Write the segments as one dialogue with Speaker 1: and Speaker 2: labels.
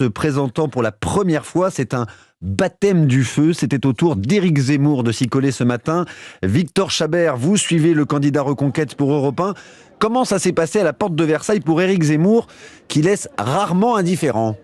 Speaker 1: se présentant pour la première fois. C'est un baptême du feu. C'était au tour d'Éric Zemmour de s'y coller ce matin. Victor Chabert, vous suivez le candidat Reconquête pour Europe 1. Comment ça s'est passé à la porte de Versailles pour Éric Zemmour, qui laisse rarement indifférent ?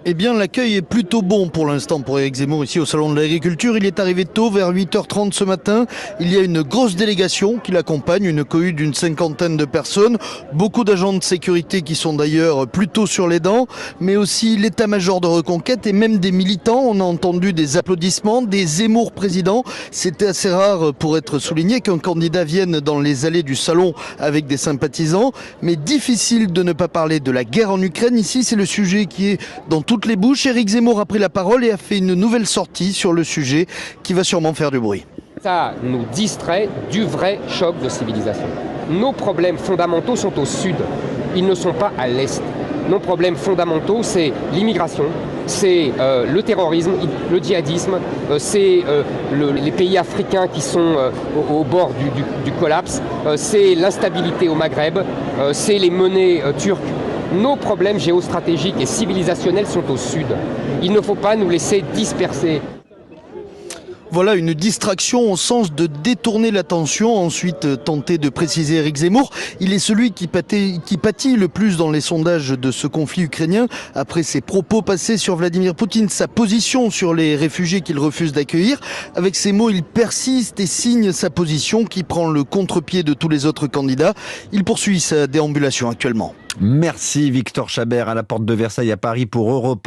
Speaker 2: Eh bien, l'accueil est plutôt bon pour l'instant pour Éric Zemmour ici au Salon de l'Agriculture. Il est arrivé tôt, vers 8h30 ce matin. Il y a une grosse délégation qui l'accompagne, une cohue d'une 50aine de personnes. Beaucoup d'agents de sécurité qui sont d'ailleurs plutôt sur les dents, mais aussi l'état-major de Reconquête et même des militants. On a entendu des applaudissements, des Zemmour présidents. C'était assez rare pour être souligné qu'un candidat vienne dans les allées du salon avec des sympathisants, mais difficile de ne pas parler de la guerre en Ukraine. Ici, c'est le sujet qui est dans toutes les bouches. Éric Zemmour a pris la parole et a fait une nouvelle sortie sur le sujet qui va sûrement faire du bruit.
Speaker 3: Ça nous distrait du vrai choc de civilisation. Nos problèmes fondamentaux sont au sud, ils ne sont pas à l'est. Nos problèmes fondamentaux, c'est l'immigration, c'est le terrorisme, le djihadisme, c'est les pays africains qui sont au bord du collapse, c'est l'instabilité au Maghreb, c'est les monnaies turques. Nos problèmes géostratégiques et civilisationnels sont au sud. Il ne faut pas nous laisser disperser.
Speaker 2: Voilà une distraction au sens de détourner l'attention. Ensuite, tenter de préciser Éric Zemmour. Il est celui qui pâtit le plus dans les sondages de ce conflit ukrainien. Après ses propos passés sur Vladimir Poutine, sa position sur les réfugiés qu'il refuse d'accueillir. Avec ces mots, il persiste et signe sa position qui prend le contre-pied de tous les autres candidats. Il poursuit sa déambulation actuellement.
Speaker 1: Merci Victor Chabert à la porte de Versailles à Paris pour Europe 1.